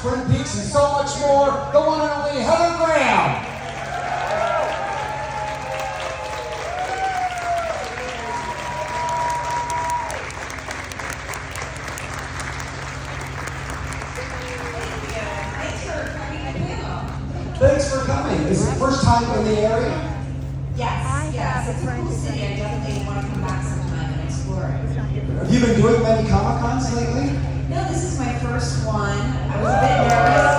Twin Peaks, and so much more, the one and only Heather Graham. Thanks for coming. Is it the first time in the area? Yes, it's a cool city. I definitely want to come back sometime and explore it. Have you been doing many Comic-Cons lately? No, this is my first one. I was a bit nervous.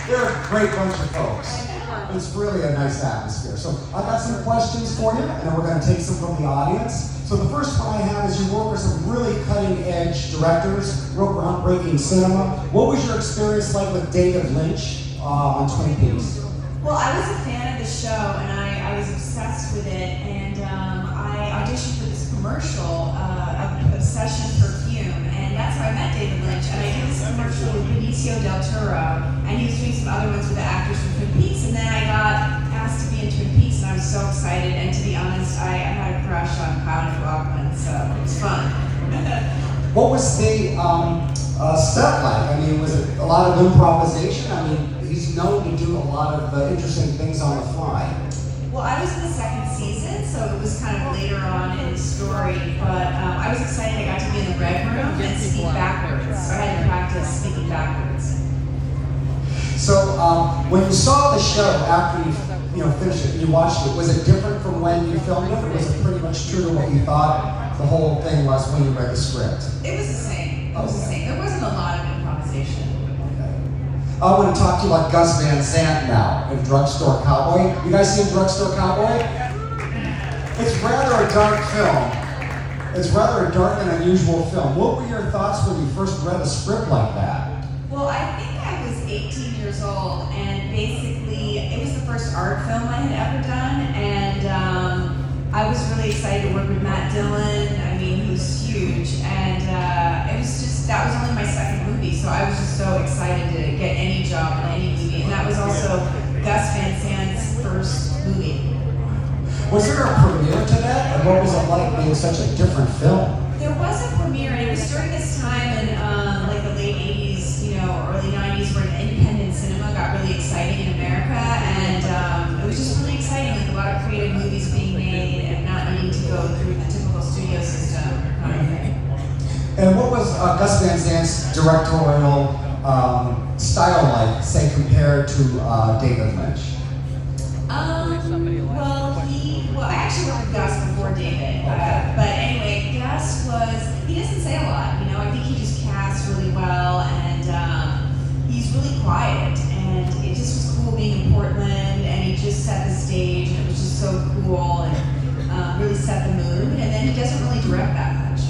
They're a great bunch of folks. It's really a nice atmosphere. So I've got some questions for you, and then we're going to take some from the audience. So the first one I have is you work with some really cutting-edge directors, real groundbreaking cinema. What was your experience like with David Lynch on Twin Peaks? Well, I was a fan of the show, and I was obsessed with it. And I auditioned for this commercial, Obsession Perfume, and that's how I met David Lynch. And I did this commercial with Benicio del Toro, and he was doing some other ones with the actors from Twin Peaks. And then I got asked to be in Twin Peaks, and I was so excited. And to be honest, I had a crush on Kyle MacLachlan, so it was fun. What was the set like? I mean, was it a lot of improvisation? I mean, he's known to do a lot of interesting things on the fly. Well, I was in the second season, so it was kind of later on in the story, but I was excited. I got to be in the red room and speak backwards, so I had to practice speaking backwards. So when you saw the show after you finished it, and you watched it, was it different from when you filmed it, or was it pretty much true to what you thought the whole thing was when you read the script? It was the same. It was the same. There wasn't a lot of improvisation. I want to talk to you about Gus Van Sant now in Drugstore Cowboy. You guys seen Drugstore Cowboy? It's rather a dark film. It's rather a dark and unusual film. What were your thoughts when you first read a script like that? Well, I think I was 18 years old, and basically it was the first art film I had ever done, and I was really excited to work with Matt Dillon. I mean, he was huge, and it was just, that was only my second movie, so I was just so excited to get any job in any movie, and that was also Gus Van Sant's first movie. Was there a premiere to that, and what was it like being such a different film? There was a premiere, and it was during this time in like the late 80s, early 90s, where independent cinema got really exciting in America, and it was just really exciting, like a lot of creative movies being made and not needing to go through the typical studio system kind of thing. And what was Gus Van Sant's directorial style like, say, compared to David Lynch? Well, I actually worked with Gus before David, but anyway, Gus he doesn't say a lot, I think he just casts really well, and he's really quiet, and it just was cool being in Portland, and he just set the stage, and it was just so cool, and really set the mood, and then he doesn't really direct that much.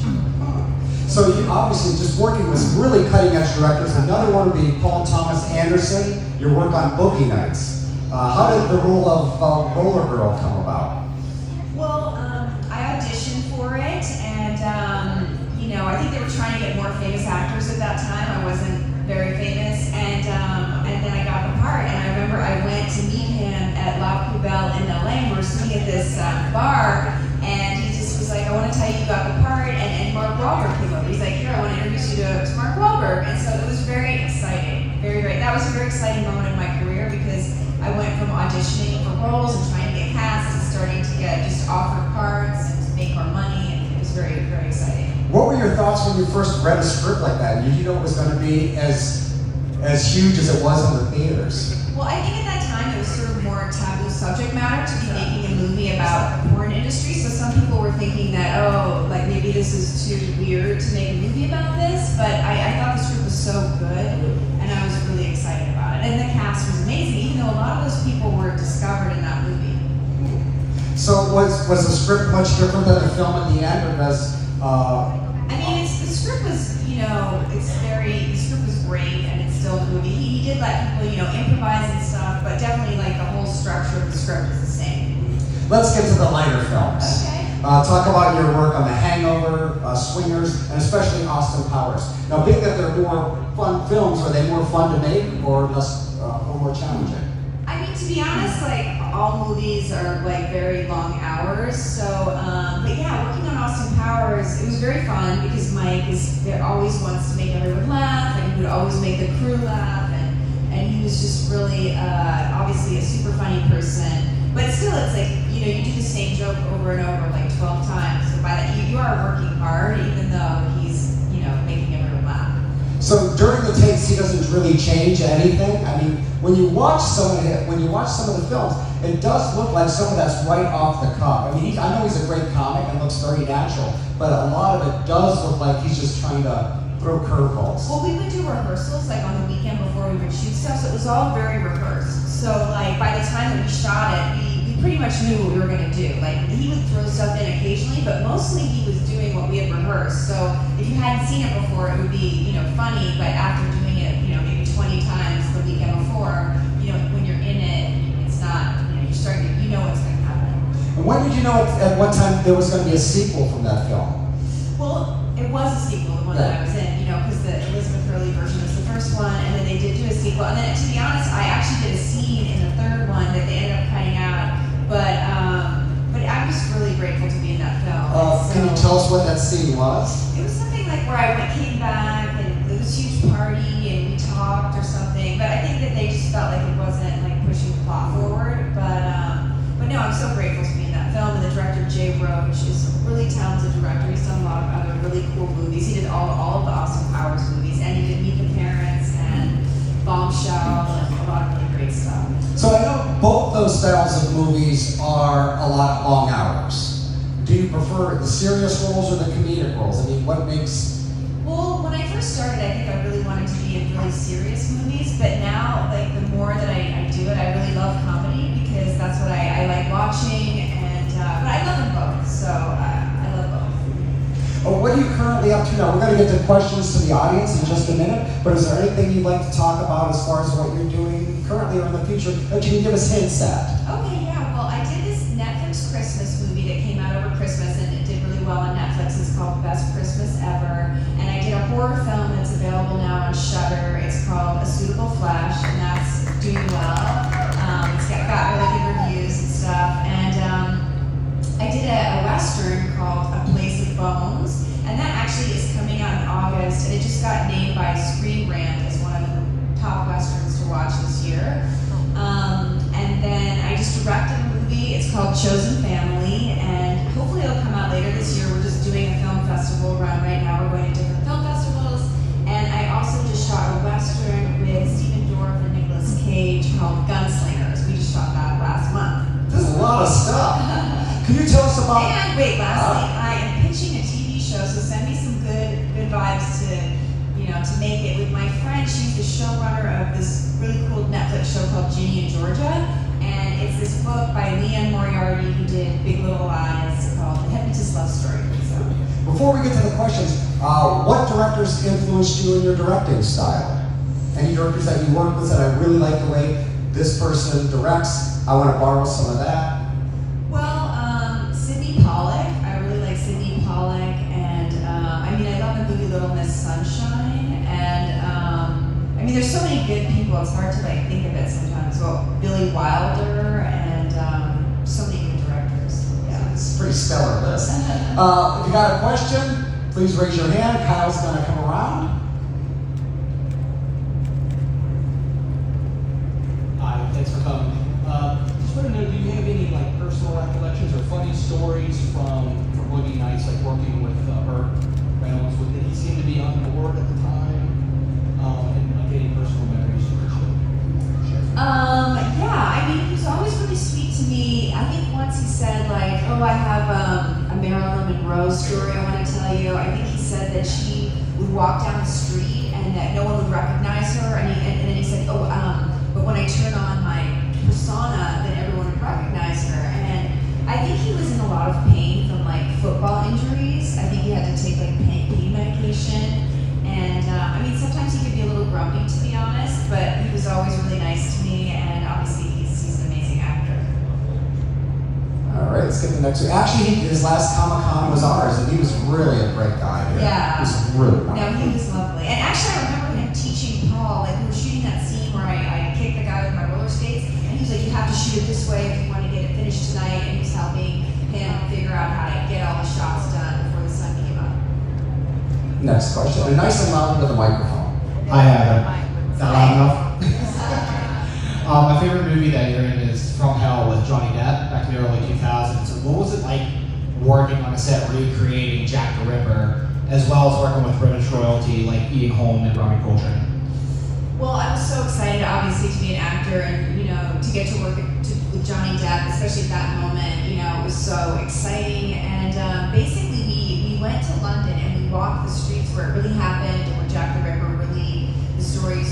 So you obviously just working with some really cutting-edge directors. Another one would be Paul Thomas Anderson, your work on Boogie Nights. How did the role of Roller Girl come about? Well, I auditioned for it, and I think they were trying to get more famous actors at that time. I wasn't very famous, and then I got the part. And I remember I went to meet him at La Poubelle in LA, and we were sitting at this bar, and he just was like, "I want to tell you got the part." And Mark Wahlberg came over. He's like, "Here, I want to introduce you to Mark Wahlberg." And so it was very exciting, very, very. That was a very exciting moment in my career because I went from auditioning for roles and trying to get cast to starting to get just offered parts and to make more money, and it was very, very exciting. What were your thoughts when you first read a script like that? You knew it was going to be as huge as it was in the theaters. Well, I think at that time it was sort of more taboo subject matter to be making a movie about the porn industry. So some people were thinking that, maybe this is too weird to make a movie about this. But I thought the script was so good, and I was really excited about it. And the cast was amazing, even though a lot of those people were discovered in that movie. So was the script much different than the film at the end, or was? The script was, the script was great, and it's still a movie. He did let people, improvise and stuff, but definitely the whole structure of the script is the same. Let's get to the lighter films. Okay. Talk about your work on The Hangover, Swingers, and especially Austin Powers. Now, being that they're more fun films, are they more fun to make or less, or more challenging? I mean, to be honest, all movies are very long hours. So, but yeah, working on Austin Powers, it was very fun because Mike always wants to make everyone laugh, and he would always make the crew laugh, and he was just really, obviously a super funny person. But still, it's like, you know, you do the same joke over and over like 12 times. So by that, you are working hard, even though he's, you know, making everyone laugh. So during the takes, he doesn't really change anything. I mean, when you watch some of the films, it does look like some of that's right off the cuff. I mean, I know he's a great comic and looks very natural, but a lot of it does look like he's just trying to throw curveballs. Well, we would do rehearsals like on the weekend before we would shoot stuff, so it was all very rehearsed. So like by the time that we shot it, we pretty much knew what we were gonna do. Like he would throw stuff in occasionally, but mostly he was doing what we had rehearsed. So if you hadn't seen it before, it would be, you know, funny, but after doing it, you know, maybe 20 times the weekend before, you know, when you're in it, it's not, you know, you're starting to, you know what's gonna happen. And when did you know at what time there was gonna be a sequel from that film? Well, it was a sequel, the one that I was in, you know, because the Elizabeth Hurley version was the first one, and then they did do a sequel. And then, to be honest, I actually did a scene in the third one that they ended up cutting out. But I'm just really grateful to be in that film. Can you tell us what that scene was? It was something like where came back, and it was a huge party, and we talked or something. But I think that they just felt like it wasn't like pushing the plot forward. But no, I'm so grateful to be in that film. And the director Jay Roach is a really talented director. He's done a lot of other really cool movies. He did all of the Austin Powers movies, and he did Meet the Parents and Bombshell and a lot of really great stuff. So I know both those styles of movies are a lot of long hours. Do you prefer the serious roles or the comedic roles? I mean, what makes... Well, when I first started, I think I really wanted to be in really serious movies, but now, like, the more that I do it, I really love comedy because that's what I like watching, and but I love them both, so I love both. Oh, what are you currently up to now? We're going to get to questions to the audience in just a minute, but is there anything you'd like to talk about as far as what you're doing currently or in the future that you can give us hints at? Okay, yeah, well, I did this Netflix Christmas movie that came out over Christmas, and it did really well on Netflix. It's called Best Christmas Ever, and I did a horror film that's available now on Shudder. It's called A Suitable Flesh, and that's doing well. It's got really good reviews and stuff, and I did a Western called A Place of Bones, and that actually is coming out in August, and it just got named by Screen Rant as one of the top Westerns to watch this year. And then I just directed a movie, it's called Chosen Family, and hopefully it'll come out later this year. We're just doing a film festival run right now, we're going to different film festivals, and I also just shot a Western with Stephen Dorff and Nicolas Cage called Gunslingers. We just shot that last month. There's a lot of stuff. Can you tell us about... And wait, lastly, I am pitching a TV show, so send me some good vibes to, you know, to make it. With my friend, she's the showrunner of this really cool Netflix show called Ginny and Georgia, and it's this book by Leanne Moriarty who did Big Little Lies called The Hypnotist Love Story. So. Before we get to the questions, what directors influenced you in your directing style? Any directors that you worked with that I really like the way this person directs, I want to borrow some of that? Well, Sidney Pollack. I really like Sidney Pollack, and I mean, I love the movie Little Miss Sunshine, and I mean, there's so many good people, it's hard to like think of it sometimes. Well, Billy Wilder, and so many good directors. Yeah. It's a pretty stellar list. If you got a question, please raise your hand. Kyle's gonna come around. Hi, thanks for coming. Just want to know, do you have any like personal recollections or funny stories from Boogie Nights, like working with Burt Reynolds? Did he seem to be on board at the time? And like any personal memories you could share? Yeah, I mean, he was always really sweet to me. I think once he said like, oh, I have a Marilyn Monroe story I want to tell you. I think he said that she would walk down the street and that no one would recognize her, and then he said, oh, but when I turn on my persona, then everyone would recognize her. And I think he was in a lot of pain from like football injuries. I think he had to take like pain medication. And I mean, sometimes he could be a little grumpy, to be honest, but he was always really nice to me, and obviously he's an amazing actor. All right, let's get the next one. Actually, his last Comic-Con was ours, and he was really a great guy. Yeah. He was really No, wonderful. he was lovely. And actually, I remember him teaching Paul, like we were shooting that scene where I kicked the guy with my roller skates, and he was like, you have to shoot it this way if you want to get it finished tonight, and he was helping him figure out how to get all the shots done before the sun came up. Next question. And nice and loud into the microphone. I have recreating Jack the Ripper, as well as working with British royalty like Ian Holm and Robbie Coltrane? Well, I was so excited, obviously, to be an actor and, to get to work with Johnny Depp, especially at that moment. It was so exciting. And basically, we went to London and we walked the streets where it really happened, where Jack the Ripper really, the stories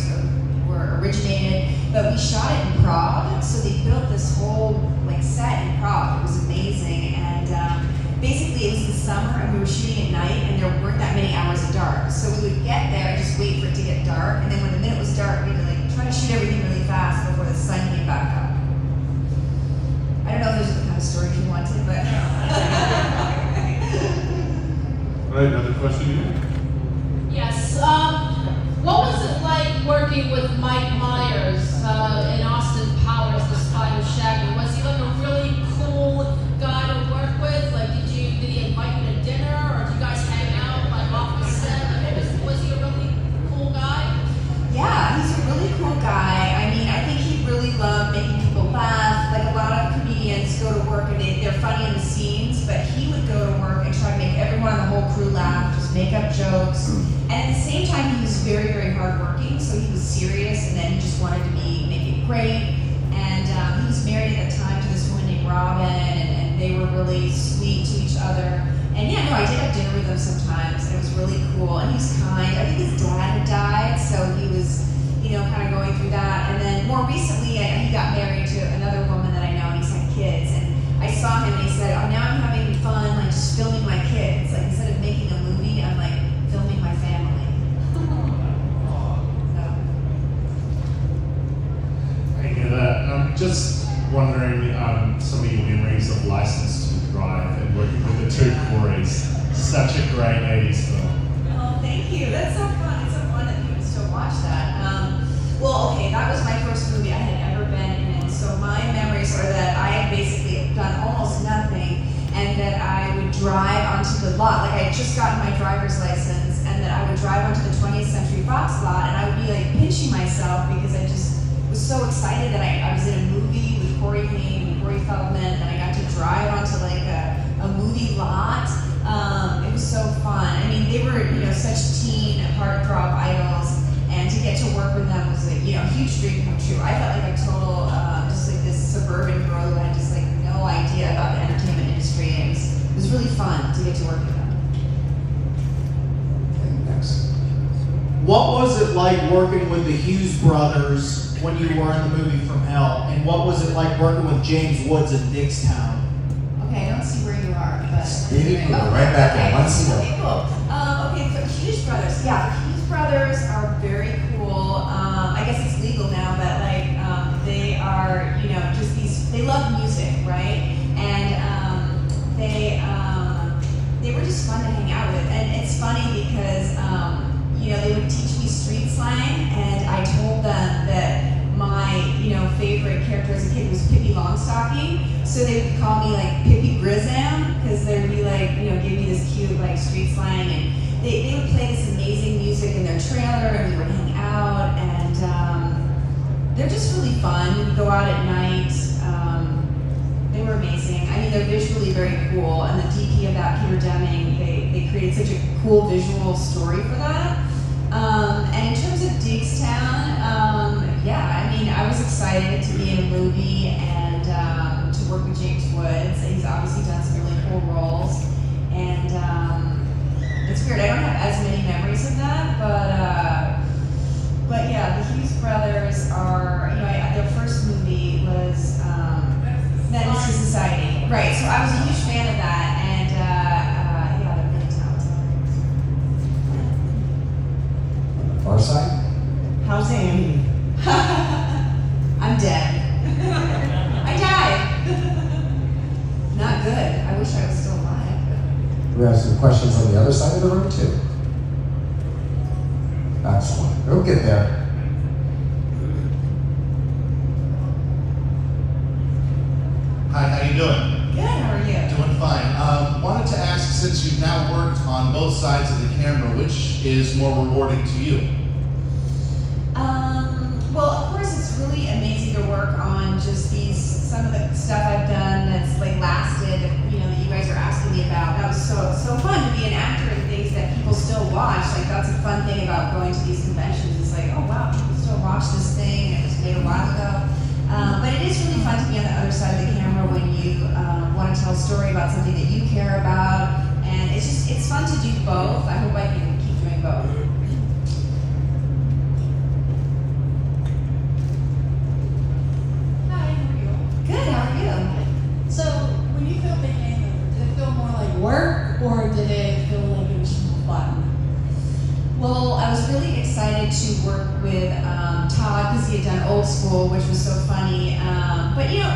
were originated. But we shot it in Prague, so they built this whole set in Prague. It was amazing. And basically, it was the summer and we were shooting at night and there weren't that many hours of dark. So we would get there and just wait for it to get dark. And then when the minute was dark, we had to try to shoot everything really fast before the sun came back up. I don't know if those are the kind of stories you wanted, but. All right, another question here. Yes. What was it like working with Mike Myers in Austin Powers, The Spy Who Shagged Me? Was he a really cool guy to work with? Did he invite you to dinner, or did you guys hang out off the set? Was he a really cool guy? Yeah, he's a really cool guy. I think he really loved making people laugh. A lot of comedians go to work and they're funny in the scenes, but he would go to work and try to make everyone on the whole crew laugh, just make up jokes. And at the same time, he was very, very hardworking, so he was serious, and then he just wanted to make it great. And he was married at the time to this woman named Robin, and they were really sweet to each other. And yeah, no, I did have dinner with him sometimes, and it was really cool. And he was kind. I think his dad had died, so he was, kind of going through that. And then more recently, he got married to another woman that I know, and he's had kids. And I saw him, and he said, "Oh, now I'm having fun, just filming my kids. Instead of making a movie, I'm filming my family." So. I hear that. I'm just wondering some of your memories of License to Drive and working with the two Corys. Such a great 80s film. Oh, thank you. That's so fun. It's so fun that people still watch that. Well, okay, that was my first movie I had ever been in. So my memories are that I had basically done almost nothing, and that I would drive onto the lot. I had just gotten my driver's license, and that I would drive onto the 20th Century Fox lot, and I would be pinching myself because I just was so excited that I was in a movie with Corey Haim and Corey Feldman, and I got to drive onto a movie lot. It was so fun. They were such teen heartthrob idols, and to get to work with them was a huge dream come true. I felt like a total just this suburban girl who had just no idea about the entertainment industry. And it was really fun to get to work with them. Okay, next. What was it like working with the Hughes brothers when you were in the movie From Hell? And what was it like working with James Woods in Diggstown? Okay, I don't see where you are, but Right back there. Let's see Okay, cool. Okay, so the Hughes brothers. Yeah, the Hughes brothers are very cool. I guess it's legal now, but they are, just these. They love music, right? And they were just fun to hang out with. And it's funny because they would teach me street slang, and I told them that my favorite character as a kid was Pippi Longstocking, so they would call me Pippi Grizzam, because they'd be give me this cute street slang, and they would play this amazing music in their trailer, and we would hang out, and they're just really fun. We'd go out at night. They were amazing. They're visually very cool, and the DP of that, Peter Deming, they created such a cool visual story for that. And in terms of Diggstown, I was excited to be in a movie and to work with James Woods. He's obviously done some really cool roles, and it's weird. I don't have as many memories of that, but yeah, the Hughes brothers are. Their first movie was Menace to Society, right? So I was a huge fan of that, and they're really talented. On the far side. How's Annie? I'm dead. I died. Not good. I wish I was still alive. We have some questions on the other side of the room too. Excellent. We'll get there. Hi, how you doing? Good. How are you? Doing fine. Wanted to ask, since you've now worked on both sides of the camera, which is more rewarding to you? Well, of course, it's really amazing to work on just some of the stuff I've done that's lasted. That you guys are asking me about. That was so about going to these conventions is like, oh wow, people still watch this thing, and it was made a while ago. But it is really fun to be on the other side of the camera when you want to tell a story about something that you care about, and it's fun to do both. I hope I can keep doing both. Hi, how are you? Good, how are you? So, when you filmed The Hangover, did it feel more like work or did it feel like it was fun? Well, I was really excited to work with Todd because he had done Old School, which was so funny. But you know,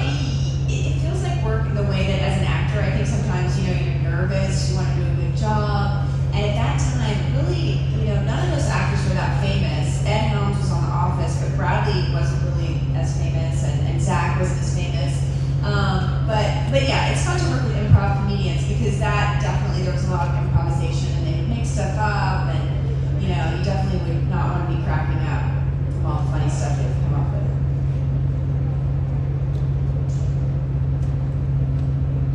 it feels like work in the way that as an actor, I think sometimes you're nervous, you want to do a good job. And at that time, really, none of those actors were that famous. Ed Helms was on The Office, but Bradley wasn't really as famous, and Zach wasn't as famous. But yeah, it's fun to work with improv comedians because that definitely there was a lot of improvisation, and they would make stuff up, and you definitely would not want to be cracking up from all the funny stuff they've come up with.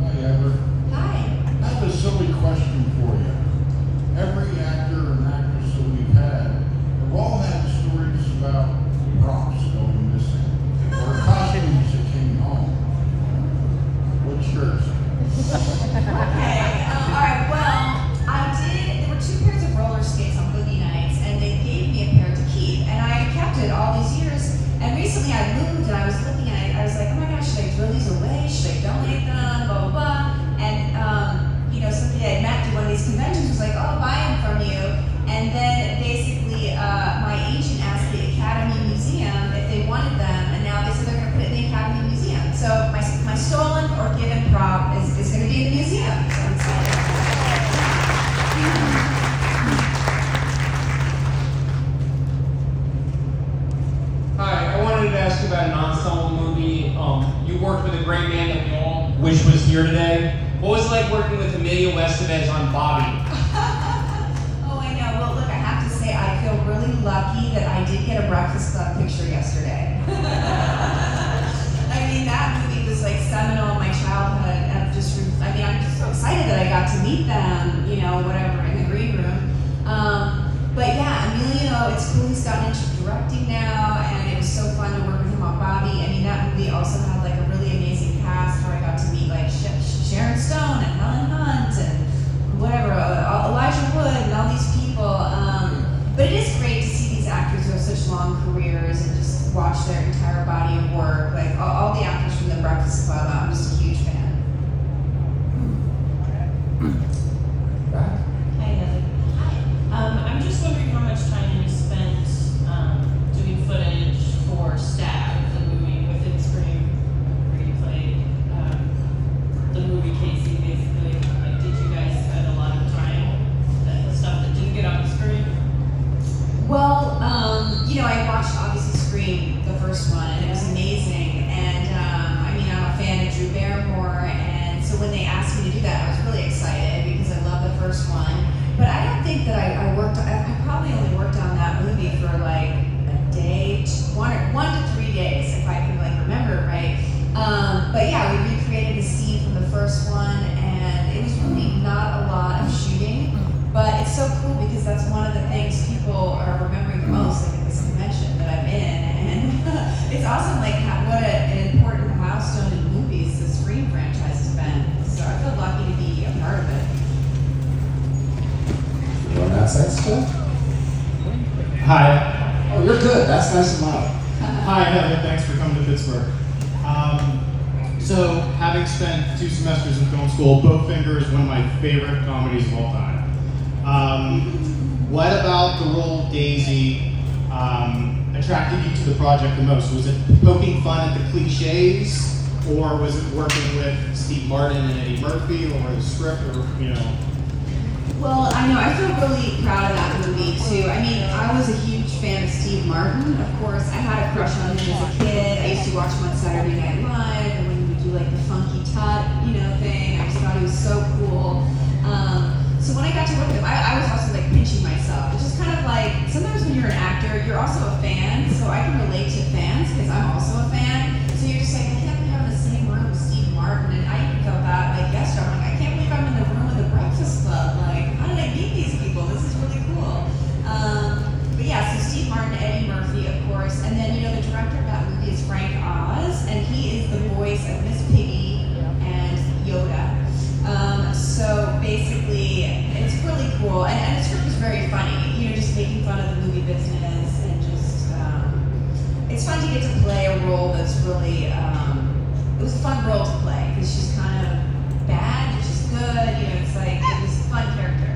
Hi, Ever. Hi. I have a silly question for you. Every actor and actress that we've had have all had stories about props going missing or costumes that came home. What's yours? Okay. All right. Well, there were 2 pairs of roller skates on Boogie Nights, and they gave me a pair to keep, and I kept it all these years. And recently I moved, and I was looking at it. I was like, oh my gosh, should I throw these away? Should I donate them? Blah blah blah. And somebody I met at one of these conventions was like, oh, I'll buy them from you. And then basically my agent asked the Academy Museum if they wanted them, and now they said they're going to put it in the Academy Museum. So my stolen or given prop is going to be in the museum. So I'm excited. Hi, I wanted to ask you about an ensemble movie. You worked with a great man that we all wish was here today. What was it like working with Emilio Estevez on Bobby? Oh, I know. Well, look, I have to say, I feel really lucky that I did get a Breakfast Club picture yesterday. I mean, that movie was like seminal in my childhood. And I'm just so excited that I got to meet them, whatever, in the green room. But yeah, Emilio, it's cool he's gotten into directing now, and it was so fun to work with him on Bobby. I mean, that movie also had like a really amazing cast where I got to meet like Sharon Stone and Helen Hunt and whatever, Elijah Wood and all these people. But it is great to see these actors who have such long careers and just watch their entire body of work. Like all the actors from The Breakfast Club, I'm just a huge fan. Right. Hi, Heather. I'm just wondering how much time you spent doing footage for Stab, the movie within Scream, where you played the movie Casey, basically. Like, did you guys spend a lot of time that stuff that didn't get on the screen? Well, I watched obviously Scream, the first one, and it was amazing. And I'm a fan of Drew Barrymore, and so when they asked me to do that, I was really excited because I love the first one. But I don't think that I probably only worked on that movie for like a day, 1 to 3 days, if I can remember it right. But yeah, we recreated a scene from the first one, and it was really not a lot of shooting. But it's so cool because that's one of the things people are remembering the most, like at this convention that I'm in. And it's awesome, what an important milestone in movies the Scream franchise has been. So I feel lucky to be a part of it. You on that side still? Hi. Oh, you're good. That's nice and loud. Hi, Heather. Thanks for coming to Pittsburgh. So, having spent 2 semesters in film school, Bowfinger is one of my favorite comedies of all time. What about the role of Daisy attracted you to the project the most? Was it poking fun at the cliches, or was it working with Steve Martin and Eddie Murphy, or the script, or Well, I feel really proud of that movie too. I was a huge fan of Steve Martin, of course. I had a crush on him as a kid. I used to watch him on Saturday Night Live, and when he would do the funky tut, thing, I just thought he was so cool. So when I got to work with him, I was also pinching myself. It's just kind of sometimes when you're an actor, you're also a fan, so I can relate to fans because I'm also a fan. So you're just I can't believe I'm in the same room with Steve Martin, and I even felt that yesterday. I'm I can't believe I'm in the room with the Breakfast Club. How did I meet these people? This is really cool. role that's really, it was a fun role to play because she's kind of bad, but she's good. You know, it's like it was a fun character.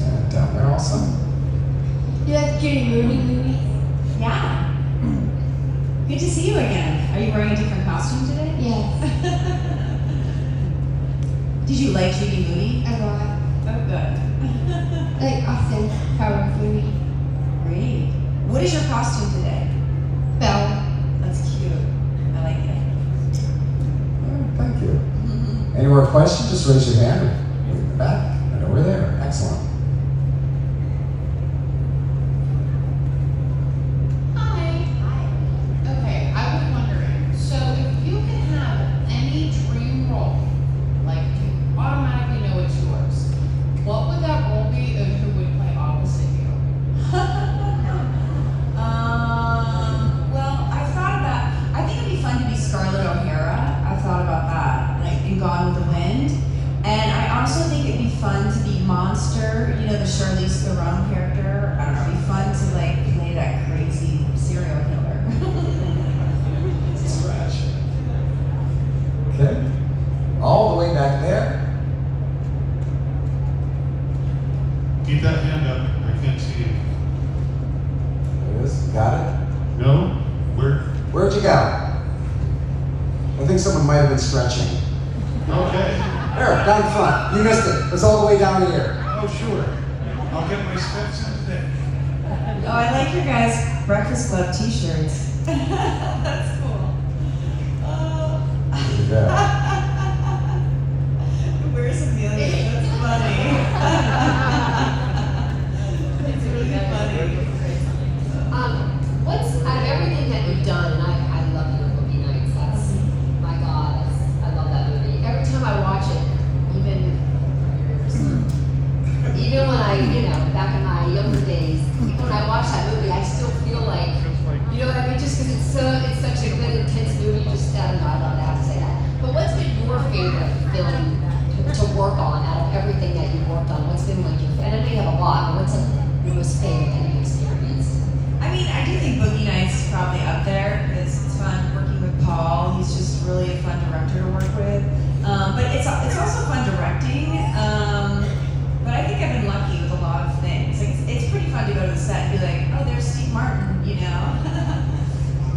And down there also. You like Judy Mooney movies? Yeah. Good to see you again. Are you wearing a different costume today? Yes. Did you like Judy Mooney? I love Oh, good. like Austin Powers movie. Great. What is your costume today? Belle. That's cute. I like it. All right, thank you. Any more questions? Just raise your hand. In the back and over there. Excellent. Hi. Okay, I was wondering, so if you could have any dream role, like you automatically know it's yours, what would that role be and who would play opposite you? Well, I think it'd be fun to be Scarlett O'Hara. I've thought about that, like in Gone with the Wind. And I also think it'd be fun to be Monster, you know, the Charlize Theron character. I don't know, it'd be fun to like play that crazy serial killer. Scratch. Okay. All the way back there. Keep that hand up. I can't see you. There it is. Got it? No? Where? Where'd you go? I think someone might have been stretching. Okay. There, down front. You missed it. It was all the way down here. Oh, sure. I'll get my steps in today. Oh, I like your guys' Breakfast Club t-shirts. That's cool. Yeah. Where's Amelia? That's funny. It's really funny. What's out of everything that you've done, and I love your Boogie Nights. That's my God, I love that movie. Every time I watch it, even when I, back in my younger days, when I watch that movie, I still feel like, you know what I mean? Just because it's such a good, intense movie. Just I don't know. I love to have to say that. But what's been your favorite film to work on out of everything that you've worked on? What's been like your? And I know you have a lot, but what's your most favorite that you've experienced? I mean, I do think Boogie Nights is probably up there because it's fun working with Paul. He's just really a fun director to work with. But it's also fun directing. But I think I've been lucky with a lot of things. Like, it's pretty fun to go to the set and be like, oh, there's Steve Martin, you know?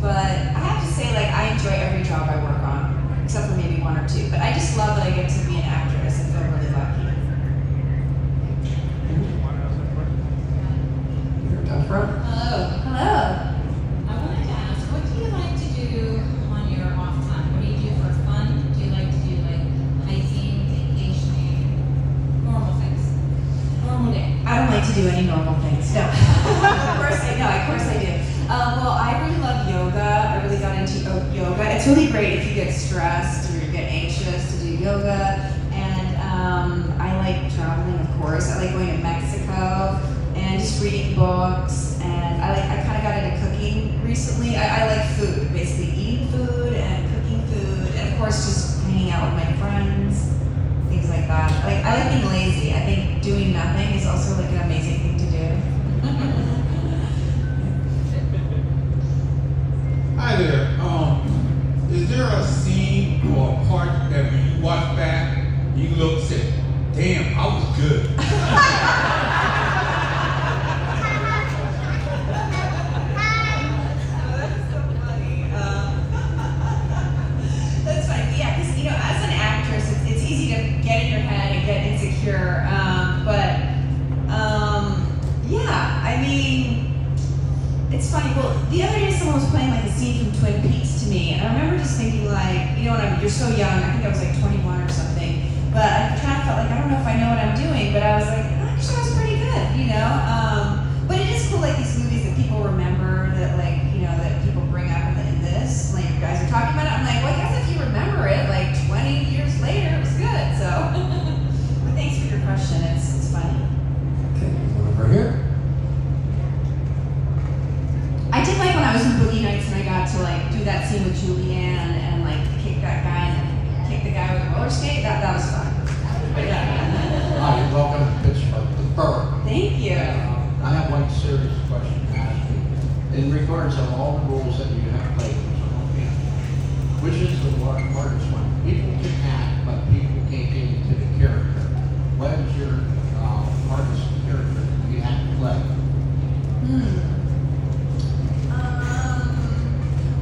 But I have to say, like, I enjoy every job I work on, except for maybe one or two. But I just love that I get to be an actress and feel really lucky. You're down front. Hello. Hello. I wanted to ask, what do you like to do on your off time? What do you do for fun? Do you like to do like hiking, vacationing, normal things? Normal day. I don't like to do any normal things. No. Of course I do. Well, I really love yoga. I really got into yoga. It's really great if you get stressed or you get anxious to do yoga. And I like traveling, of course. I like going to Mexico and just reading books. And I kind of got into cooking recently. I like food, basically eating food and cooking food, and of course just hanging out with my friends, things like that. Like, I like being lazy. I think doing nothing is also like an amazing thing to do. Hi there. Is there a scene or a part that when you watch back, you look and say, damn, I was good? That's funny. Yeah, because as an actress, it's easy to get in your head and get insecure. Yeah, I mean, it's funny. Well, the other day someone was playing like a scene from Twin Peaks to me, and I remember just thinking like, you're so young. I think I was like 21 or something. But I kind of felt like I don't know if I know what I'm doing, but I was like, actually, I was pretty good, But it is cool, like these movies that people remember, that that people bring up in this. Like you guys are talking about it. I'm like, well, I guess if you remember it, like 20 years later, it was good. So, but thanks for your question. It's funny. Okay, one over here. I did like when I was in Boogie Nights and I got to like do that scene with Julianne and like kick that guy and kick the guy with a roller skate. That was fun. Yeah. Hi, welcome to Pittsburgh. Thank you. I have one serious question to ask you. in regards to all the roles that you have played in Summer Camp, which is the hardest one? People can act, but people can't get into the character. What is your hardest character you have to play?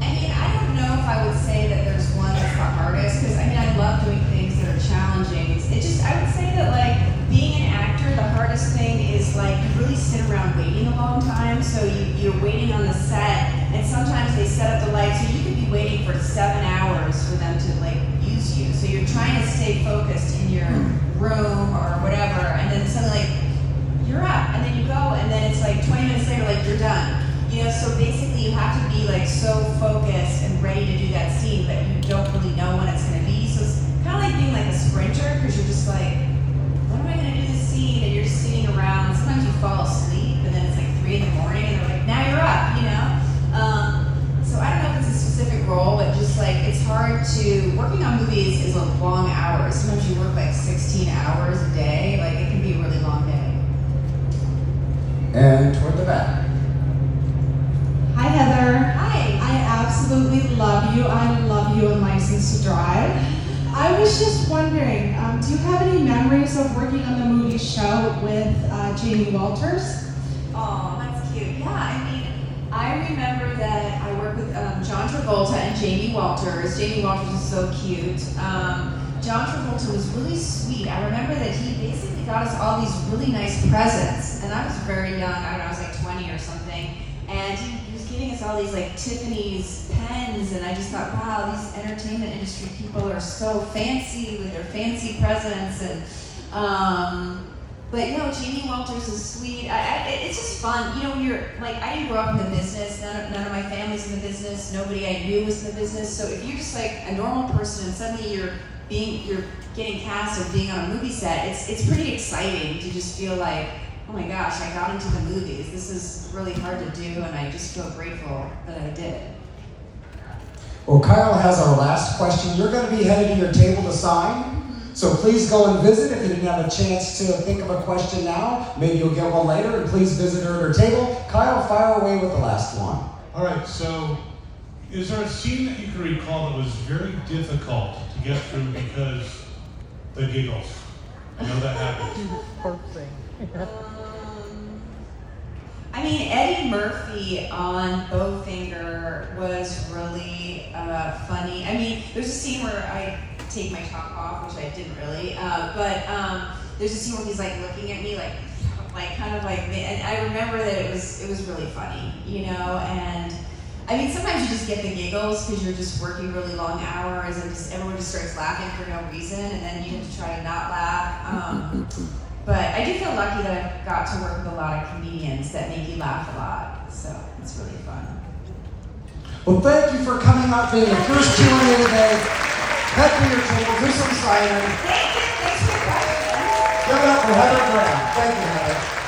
I mean, I don't know if I would say that there's one that's the hardest, because I mean, I love doing things that are challenging. It just, I would say that like being an actor, the hardest thing is like you really sit around waiting a long time. So you're waiting on the set, and sometimes they set up the lights, so you could be waiting for 7 hours for them to like use you. So you're trying to stay focused in your room or whatever, and then suddenly like you're up, and then you go, and then it's like 20 minutes later, like you're done. You know, so basically you have to be like so focused and ready to do that scene, but you don't really know when it's gonna be. So it's kind of like being like a sprinter, because you're just like, when am I gonna do this scene? And you're just sitting around. Sometimes you fall asleep, and then it's like 3 in the morning, and they're like, now you're up, you know? So I don't know if it's a specific role, but just like, it's hard to, working on movies is a long hours. Sometimes you work like 16 hours a day. Like it can be a really long day. And toward the back. Hi, Heather. Hi. I absolutely love you. I love you in License to Drive. I was just wondering, do you have any memories of working on the movie show with Jamie Walters? Oh, that's cute. Yeah, I mean, I remember that I worked with John Travolta and Jamie Walters. Jamie Walters is so cute. John Travolta was really sweet. I remember that he basically got us all these really nice presents. And I was very young. I don't know, I was like 20 or something. And he was giving us all these like Tiffany's pens, and I just thought, wow, these entertainment industry people are so fancy with their fancy presents. And but you know, Jamie Walters is sweet. It's just fun. You know, when you're like, I didn't grow up in the business. None of my family's in the business. Nobody I knew was in the business. So if you're just like a normal person and suddenly you're getting cast or being on a movie set, it's pretty exciting to just feel like, oh my gosh, I got into the movies. This is really hard to do, and I just feel grateful that I did. Well, Kyle has our last question. You're going to be headed to your table to sign. So please go and visit. If you didn't have a chance to think of a question now, maybe you'll get one later, and please visit her at her table. Kyle, fire away with the last one. All right, so is there a scene that you can recall that was very difficult to get through because the giggles? I know that happens. I mean, Eddie Murphy on Bowfinger was really funny. I mean, there's a scene where I take my top off, which I didn't really, but there's a scene where he's like looking at me like kind of like, and I remember that it was really funny, you know, and I mean, sometimes you just get the giggles because you're just working really long hours and just everyone just starts laughing for no reason, and then you have to try to not laugh. But I do feel lucky that I got to work with a lot of comedians that make you laugh a lot, so it's really fun. Well, thank you for coming out, being the first Q&A today. Head to your table, do some signing. Thank you. Thanks for the question. Give it up for Heather Graham. Thank you, Heather.